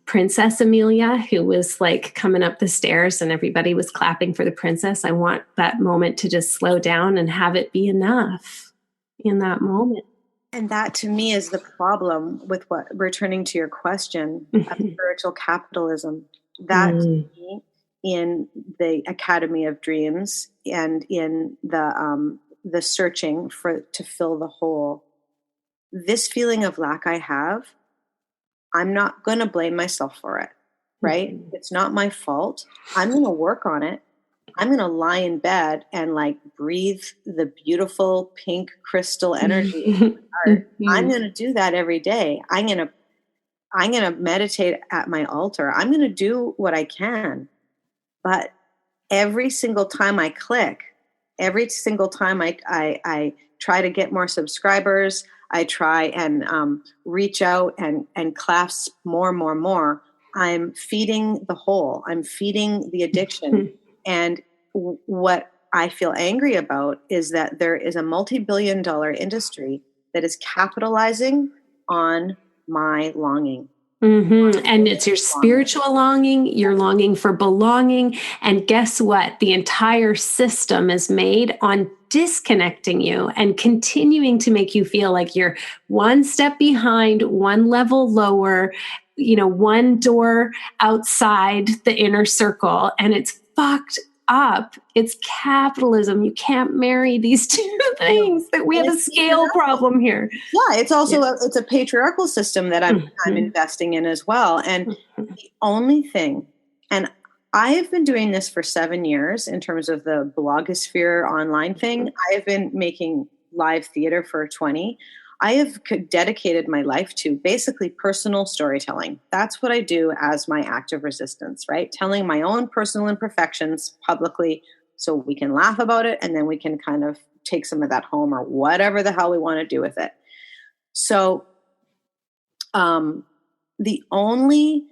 Princess Emilia, who was like coming up the stairs and everybody was clapping for the princess. I want that moment to just slow down and have it be enough in that moment. And that to me is the problem with what, returning to your question of spiritual capitalism. That to me, in the Academy of Dreams and in the searching to fill the hole, this feeling of lack I have, I'm not going to blame myself for it, right? It's not my fault. I'm going to work on it. I'm going to lie in bed and like breathe the beautiful pink crystal energy. I'm going to do that every day. I'm going to meditate at my altar. I'm going to do what I can. But every single time I click, every single time I try to get more subscribers, I try and reach out and clasp more, I'm feeding the hole. I'm feeding the addiction. And what I feel angry about is that there is a multi-billion-dollar industry that is capitalizing on my longing. And it's your spiritual longing, your longing for belonging. And guess what? The entire system is made on disconnecting you and continuing to make you feel like you're one step behind, one level lower, one door outside the inner circle. And it's fucked up. It's capitalism. You can't marry these two things. That we have a scale problem here. Yeah, it's also it's a patriarchal system that I'm investing in as well. And the only thing, and I have been doing this for 7 years in terms of the blogosphere online thing. I have been making live theater for 20. I have dedicated my life to basically personal storytelling. That's what I do as my act of resistance, right? Telling my own personal imperfections publicly so we can laugh about it and then we can kind of take some of that home or whatever the hell we want to do with it. So the only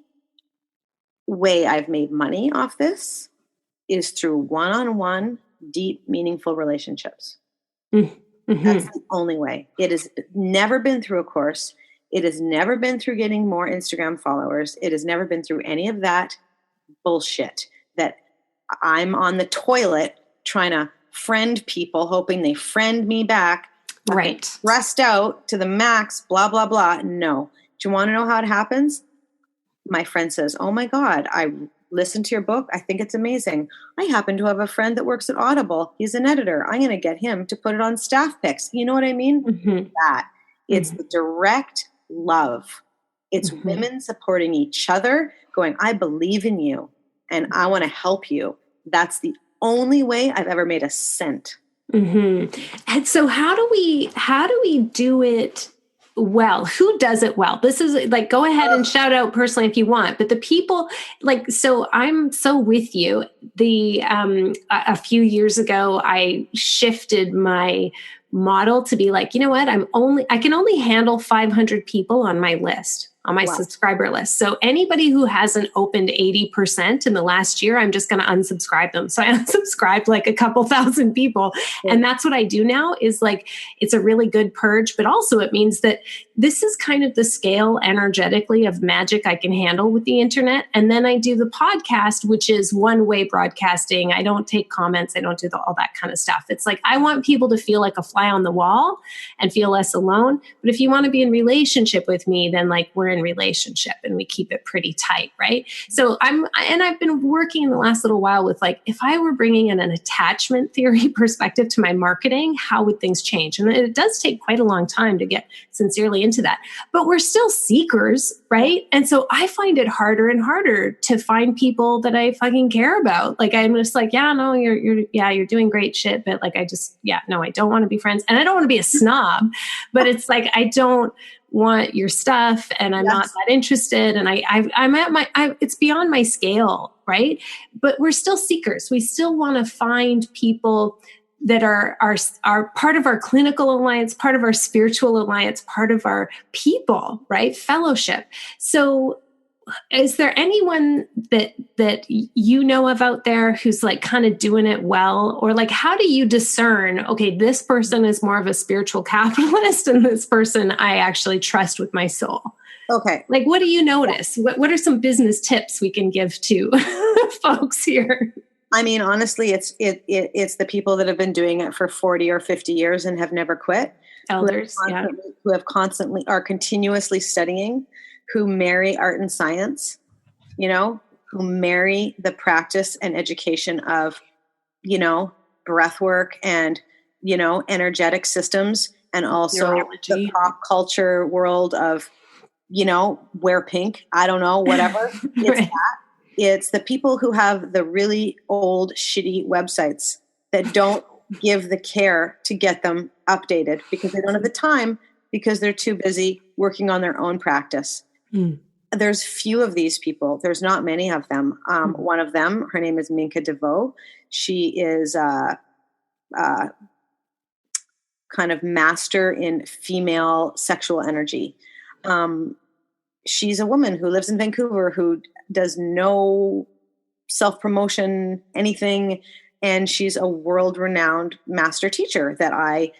way I've made money off this is through one-on-one, deep, meaningful relationships. That's the only way. It has never been through a course. It has never been through getting more Instagram followers. It has never been through any of that bullshit that I'm on the toilet trying to friend people, hoping they friend me back. Right. Stressed out to the max, blah, blah, blah. No. Do you want to know how it happens? My friend says, oh my God, I listened to your book. I think it's amazing. I happen to have a friend that works at Audible. He's an editor. I'm going to get him to put it on staff picks. You know what I mean? That. It's the direct love. It's women supporting each other, going, I believe in you and I want to help you. That's the only way I've ever made a cent. And so how do we do it well? Who does it well? This is like, go ahead and shout out personally if you want, but the people like, so I'm so with you. A few years ago, I shifted my model to be like, you know what? I can only handle 500 people on my list, on my subscriber list. So anybody who hasn't opened 80% in the last year, I'm just going to unsubscribe them. So I unsubscribed like a couple thousand people. And that's what I do now is like, it's a really good purge, but also it means that this is kind of the scale energetically of magic I can handle with the internet. And then I do the podcast, which is one-way broadcasting. I don't take comments. I don't do all that kind of stuff. It's like, I want people to feel like a fly on the wall and feel less alone. But if you want to be in relationship with me, then like we're in relationship and we keep it pretty tight, right? So I've been working in the last little while with like, if I were bringing in an attachment theory perspective to my marketing, how would things change? And it does take quite a long time to get sincerely into that, but we're still seekers, right? And so I find it harder and harder to find people that I fucking care about. Like, I'm just like, yeah, no, you're doing great shit, but like, I don't want to be friends, and I don't want to be a snob, but it's like, I don't want your stuff and I'm not that interested. And it's beyond my scale. Right. But we're still seekers. We still want to find people that are part of our clinical alliance, part of our spiritual alliance, part of our people, right? Fellowship. So is there anyone that you know of out there who's like kind of doing it well? Or like, how do you discern, okay, this person is more of a spiritual capitalist and this person I actually trust with my soul? Okay. Like, what do you notice? What are some business tips we can give to folks here? I mean, honestly, it's the people that have been doing it for 40 or 50 years and have never quit. Elders, who are continuously studying, who marry art and science, who marry the practice and education of, breath work and, energetic systems, and also neurology, the pop culture world of, wear pink, I don't know, whatever. It's right. that. It's the people who have the really old, shitty websites that don't give the care to get them updated because they don't have the time, because they're too busy working on their own practice. There's few of these people. There's not many of them. One of them, her name is Minka DeVoe. She is kind of master in female sexual energy. She's a woman who lives in Vancouver, who does no self-promotion, anything. And she's a world-renowned master teacher that I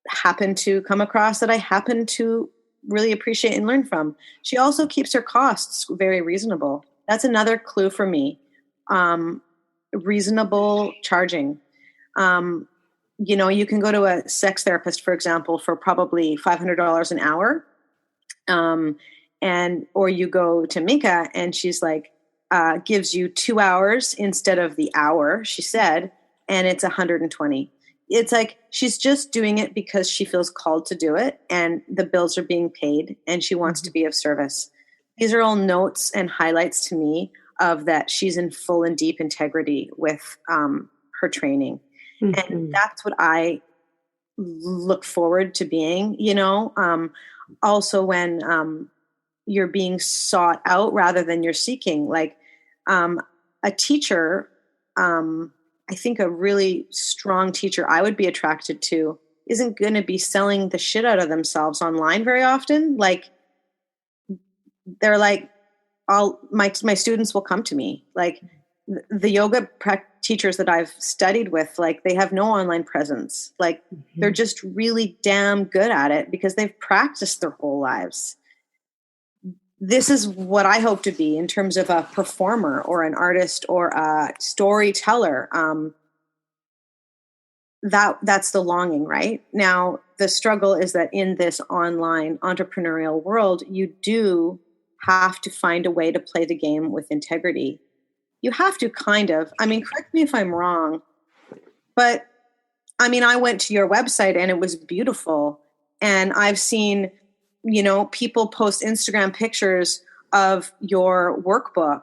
happen to come across, that I happen to really appreciate and learn from. She also keeps her costs very reasonable. That's another clue for me. Reasonable charging. You can go to a sex therapist, for example, for probably $500 an hour. Or you go to Minka and she's like, gives you 2 hours instead of the hour, she said, and it's 120. It's like, she's just doing it because she feels called to do it and the bills are being paid and she wants to be of service. These are all notes and highlights to me of that she's in full and deep integrity with her training. And that's what I look forward to being, also when you're being sought out rather than you're seeking. Like a teacher, I think a really strong teacher I would be attracted to isn't going to be selling the shit out of themselves online very often. Like they're like, my students will come to me. Like the yoga teachers that I've studied with, like they have no online presence. Like they're just really damn good at it because they've practiced their whole lives. This is what I hope to be in terms of a performer or an artist or a storyteller. That's the longing, right? Now, the struggle is that in this online entrepreneurial world, you do have to find a way to play the game with integrity. You have to correct me if I'm wrong, but I went to your website and it was beautiful. And I've seen people post Instagram pictures of your workbook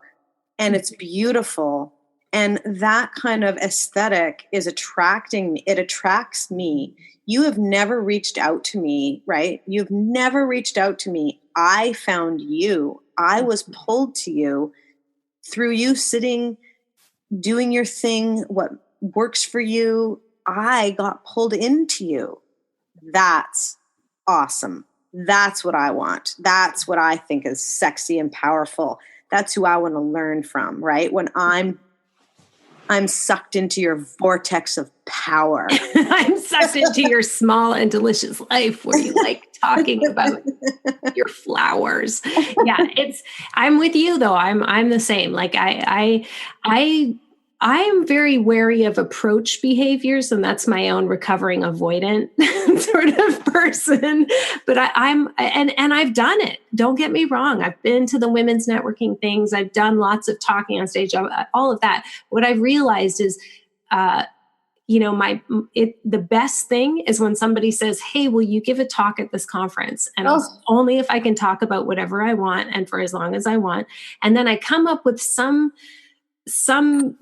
and it's beautiful. And that kind of aesthetic is attracting me. It attracts me. You have never reached out to me, right? You've never reached out to me. I found you. I was pulled to you through you sitting, doing your thing, what works for you. I got pulled into you. That's awesome. That's what I want. That's what I think is sexy and powerful. That's who I want to learn from, right? When I'm sucked into your vortex of power. I'm sucked into your small and delicious life where you like talking about your flowers. Yeah, I'm with you though. I'm the same. Like I'm very wary of approach behaviors, and that's my own recovering avoidant sort of person, but I'm I've done it. Don't get me wrong. I've been to the women's networking things. I've done lots of talking on stage, all of that. What I've realized is, the best thing is when somebody says, "Hey, will you give a talk at this conference?" And only if I can talk about whatever I want and for as long as I want. And then I come up with some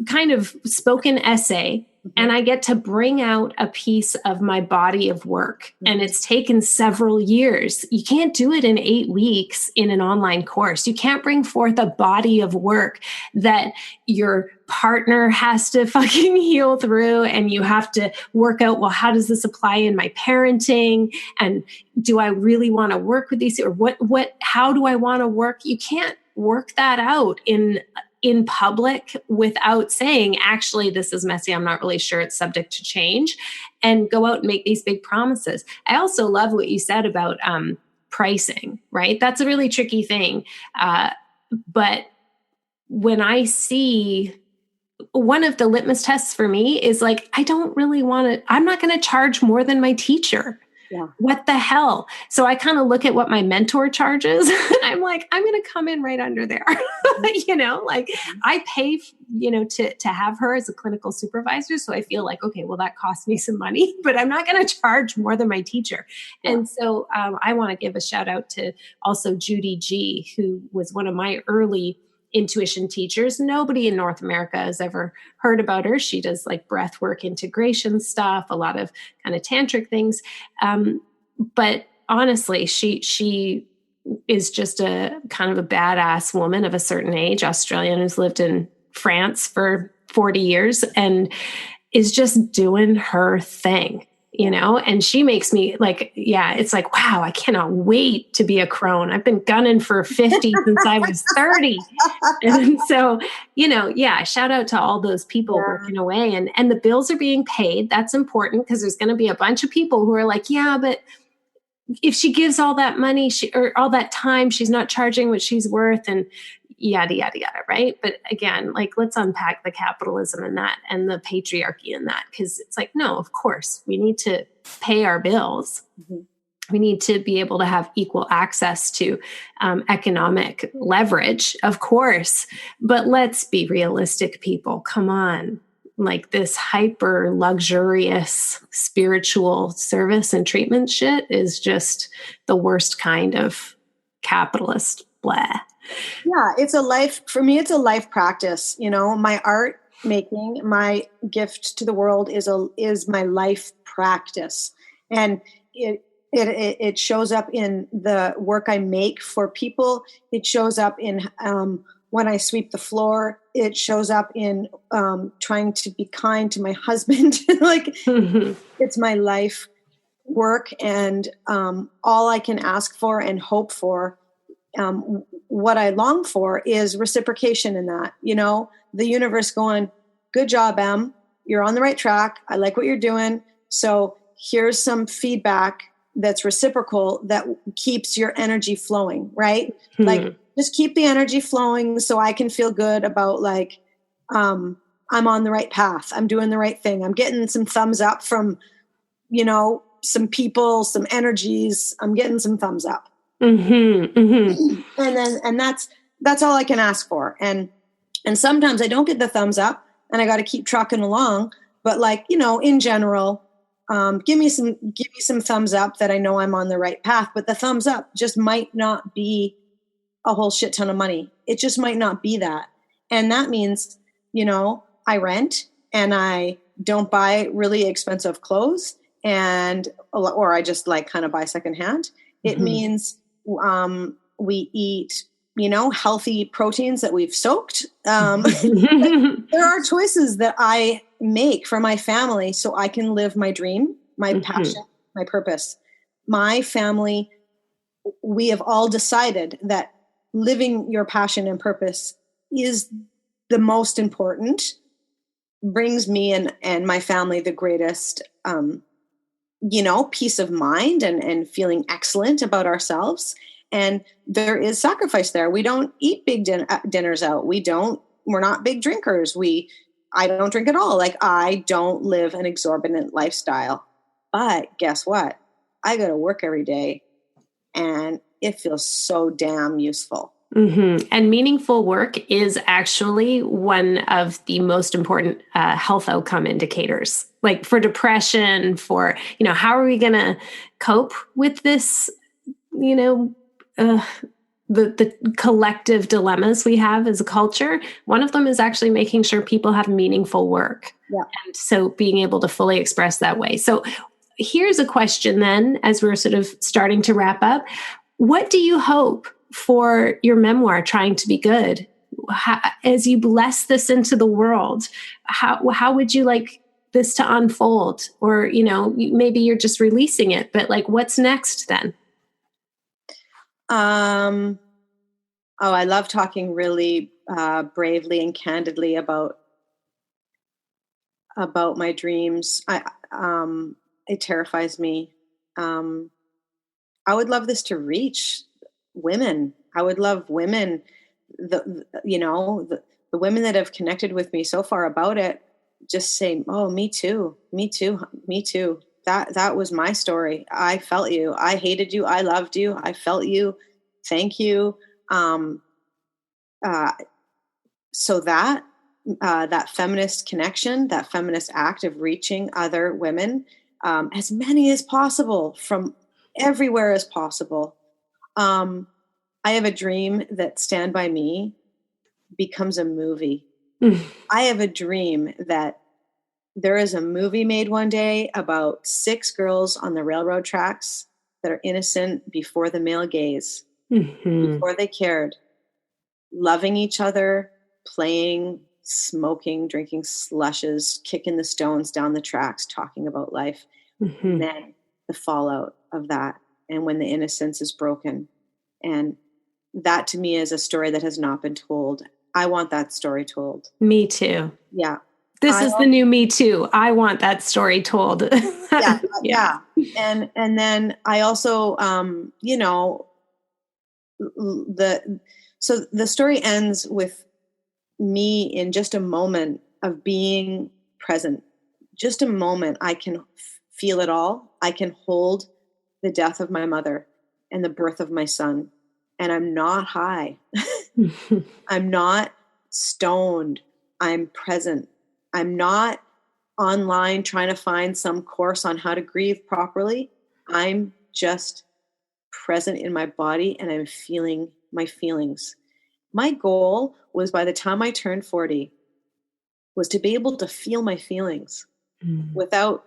kind of spoken essay, and I get to bring out a piece of my body of work. And it's taken several years. You can't do it in 8 weeks in an online course. You can't bring forth a body of work that your partner has to fucking heal through, and you have to work out, well, how does this apply in my parenting? And do I really want to work with these? Or how do I want to work? You can't work that out in public without saying, actually, this is messy. I'm not really sure, it's subject to change, and go out and make these big promises. I also love what you said about pricing, right? That's a really tricky thing. But when I see, one of the litmus tests for me is like, I don't really want to, I'm not going to charge more than my teacher. Yeah. What the hell? So I kind of look at what my mentor charges, and I'm like, I'm going to come in right under there. I pay, to have her as a clinical supervisor. So I feel like, okay, well, that costs me some money, but I'm not going to charge more than my teacher. Yeah. And so I want to give a shout out to also Judy G, who was one of my early intuition teachers. Nobody in North America has ever heard about her. She does like breath work integration stuff, a lot of kind of tantric things. But honestly, she is just a kind of a badass woman of a certain age, Australian, who's lived in France for 40 years and is just doing her thing. And she makes me like, it's like, wow, I cannot wait to be a crone. I've been gunning for 50 since I was 30. And so, shout out to all those people working away, and the bills are being paid. That's important, because there's going to be a bunch of people who are like, yeah, but if she gives all that money, or all that time, she's not charging what she's worth, and yada, yada, yada. Right. But again, like, let's unpack the capitalism in that and the patriarchy in that. Cause it's like, no, of course we need to pay our bills. Mm-hmm. We need to be able to have equal access to economic leverage, of course, but let's be realistic, people. Come on. Like, this hyper luxurious spiritual service and treatment shit is just the worst kind of capitalist blah. Yeah, for me, it's a life practice. My art making, my gift to the world is my life practice. And it shows up in the work I make for people. It shows up in when I sweep the floor. It shows up in trying to be kind to my husband. It's my life work, and all I can ask for and hope for, what I long for, is reciprocation in that. The universe going, good job, Em. You're on the right track. I like what you're doing. So here's some feedback that's reciprocal, that keeps your energy flowing, right? Like, just keep the energy flowing so I can feel good about, like, I'm on the right path. I'm doing the right thing. I'm getting some thumbs up from, some people, some energies. I'm getting some thumbs up. Mm-hmm, mm-hmm. And that's all I can ask for. And sometimes I don't get the thumbs up, and I got to keep trucking along. But, like, in general, give me some thumbs up that I know I'm on the right path. But the thumbs up just might not be a whole shit ton of money. It just might not be that. And that means, I rent, and I don't buy really expensive clothes, or I just like kind of buy secondhand. It means we eat, healthy proteins that we've soaked. There are choices that I make for my family so I can live my dream, my passion, my purpose. My family, we have all decided that living your passion and purpose is the most important, brings me and my family the greatest, peace of mind and feeling excellent about ourselves. And there is sacrifice there. We don't eat big dinners out. We're not big drinkers. I don't drink at all. Like, I don't live an exorbitant lifestyle. But guess what? I go to work every day and it feels so damn useful. Mm-hmm. And meaningful work is actually one of the most important health outcome indicators. Like for depression, for, how are we going to cope with this, the collective dilemmas we have as a culture? One of them is actually making sure people have meaningful work. Yeah. And so being able to fully express that way. So here's a question then, as we're sort of starting to wrap up. What do you hope for your memoir, Trying to Be Good? As you bless this into the world, how would you like this to unfold? Or, maybe you're just releasing it, but like, what's next then? I love talking really bravely and candidly about my dreams. It terrifies me. I would love this to reach women. I would love women, the women that have connected with me so far about it, just say, "Oh, me too, me too, me too." That was my story. I felt you. I hated you. I loved you. I felt you. Thank you. So that feminist connection, that feminist act of reaching other women, as many as possible from everywhere as possible. I have a dream that Stand By Me becomes a movie. I have a dream that there is a movie made one day about 6 girls on the railroad tracks that are innocent before the male gaze, before they cared, loving each other, playing, smoking, drinking slushes, kicking the stones down the tracks, talking about life. And then the fallout of that, and when the innocence is broken. And that to me is a story that has not been told. I want that story told. Me too. Yeah. This is the new Me Too. I want that story told. Yeah. And then I also, so the story ends with me in just a moment of being present. Just a moment. I can feel it all. I can hold the death of my mother and the birth of my son. And I'm not high. I'm not stoned. I'm present. I'm not online trying to find some course on how to grieve properly. I'm just present in my body and I'm feeling my feelings. My goal was, by the time I turned 40, was to be able to feel my feelings without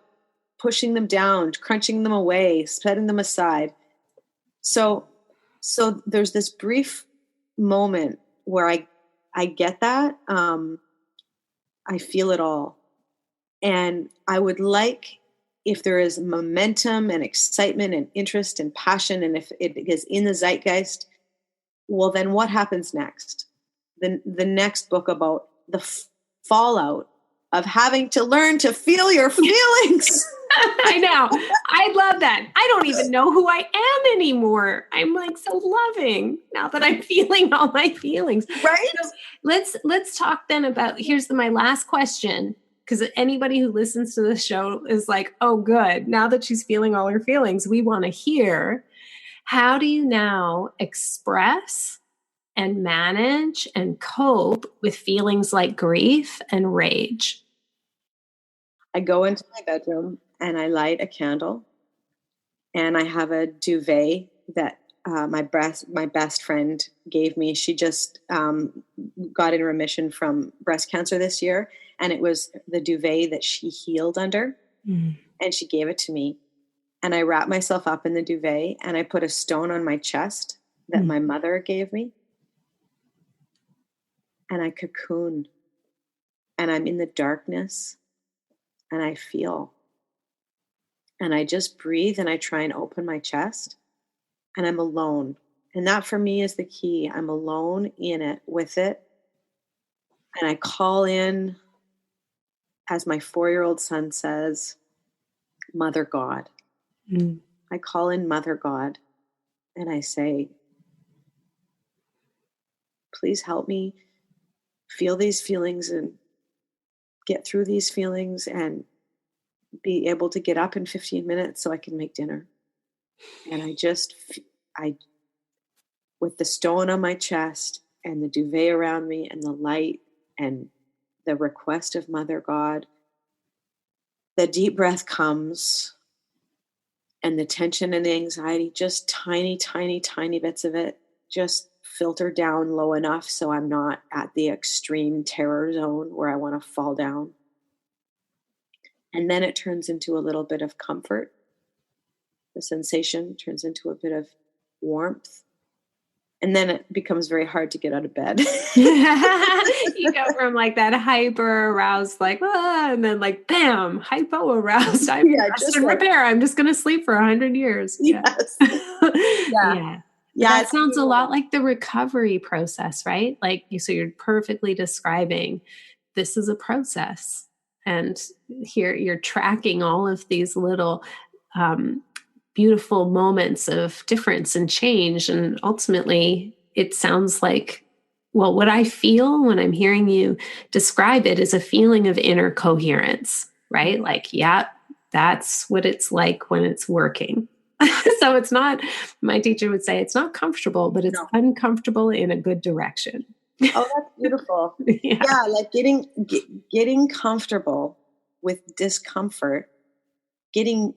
pushing them down, crunching them away, setting them aside. So there's this brief moment where I get that. I feel it all. And I would like, if there is momentum and excitement and interest and passion, and if it is in the zeitgeist, well, then what happens next? The next book about the fallout of having to learn to feel your feelings. I know. I love that. I don't even know who I am anymore. I'm like so loving now that I'm feeling all my feelings. Right? So let's talk then about, here's my last question, because anybody who listens to this show is like, oh, good. Now that she's feeling all her feelings, we want to hear, how do you now express and manage and cope with feelings like grief and rage? I go into my bedroom and I light a candle, and I have a duvet that my best friend gave me. She just got in remission from breast cancer this year, and it was the duvet that she healed under, and she gave it to me. And I wrapped myself up in the duvet, and I put a stone on my chest that my mother gave me, and I cocoon, and I'm in the darkness, and I feel. And I just breathe and I try and open my chest, and I'm alone. And that for me is the key. I'm alone in it, with it. And I call in, as my 4-year-old son says, Mother God. I call in Mother God and I say, please help me feel these feelings and get through these feelings and be able to get up in 15 minutes so I can make dinner. And I, with the stone on my chest and the duvet around me and the light and the request of Mother God, the deep breath comes and the tension and the anxiety, just tiny, tiny, tiny bits of it, just filter down low enough so I'm not at the extreme terror zone where I want to fall down. And then it turns into a little bit of comfort. The sensation turns into a bit of warmth. And then it becomes very hard to get out of bed. You go from like that hyper aroused, like, and then like, bam, hypo aroused. I'm rest and repair. I'm just going to sleep for 100 years. Yes. Yeah. That sounds a lot like the recovery process, right? Like so you're perfectly describing this is a process. And here you're tracking all of these little beautiful moments of difference and change. And ultimately, it sounds like, well, what I feel when I'm hearing you describe it is a feeling of inner coherence, right? Like, yeah, that's what it's like when it's working. So it's not, my teacher would say, it's not comfortable, but it's uncomfortable in a good direction. Oh, that's beautiful. Yeah, like getting comfortable with discomfort, getting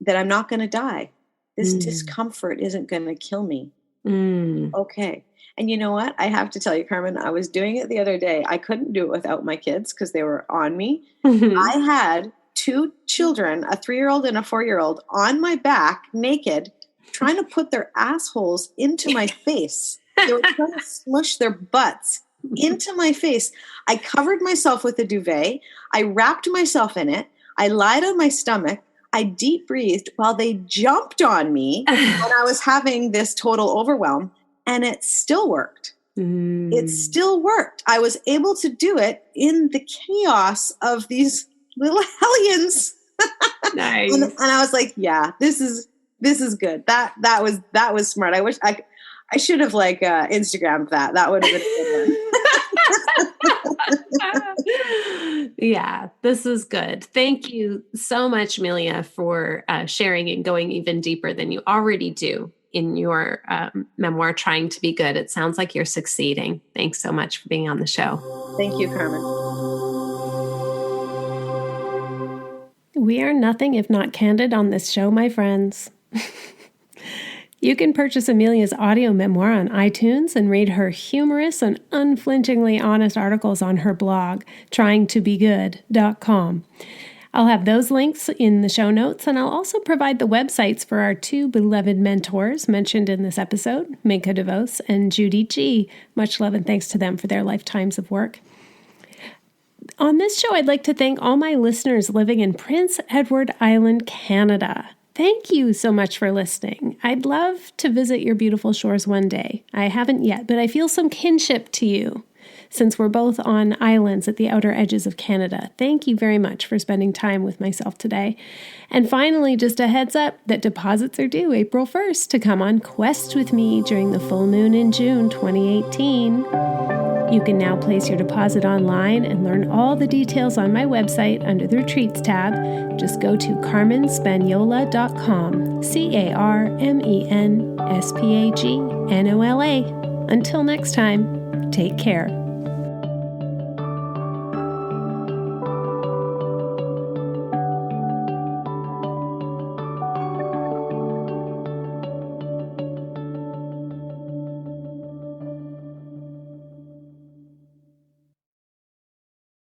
that I'm not going to die. This discomfort isn't going to kill me. Okay. And you know what? I have to tell you, Carmen, I was doing it the other day. I couldn't do it without my kids because they were on me. I had 2 children, a 3-year-old and a 4-year-old, on my back, naked, trying to put their assholes into my face. They were trying to smush their butts into my face. I covered myself with a duvet. I wrapped myself in it. I lied on my stomach. I deep breathed while they jumped on me when I was having this total overwhelm, and it still worked. It still worked. I was able to do it in the chaos of these little hellions. Nice. and I was like, yeah, this is good. That was smart. I wish I should have Instagrammed that. That would have been a good one. Yeah, this is good. Thank you so much, Emilia, for sharing and going even deeper than you already do in your memoir, Trying to Be Good. It sounds like you're succeeding. Thanks so much for being on the show. Thank you, Carmen. We are nothing if not candid on this show, my friends. You can purchase Emilia's audio memoir on iTunes and read her humorous and unflinchingly honest articles on her blog, tryingtobegood.com. I'll have those links in the show notes, and I'll also provide the websites for our 2 beloved mentors mentioned in this episode, Minka DeVos and Judy G. Much love and thanks to them for their lifetimes of work. On this show, I'd like to thank all my listeners living in Prince Edward Island, Canada. Thank you so much for listening. I'd love to visit your beautiful shores one day. I haven't yet, but I feel some kinship to you since we're both on islands at the outer edges of Canada. Thank you very much for spending time with myself today. And finally, just a heads up that deposits are due April 1st to come on quest with me during the full moon in June 2018. You can now place your deposit online and learn all the details on my website under the Retreats tab. Just go to carmenspagnola.com, CarmenSpagnola. Until next time, take care.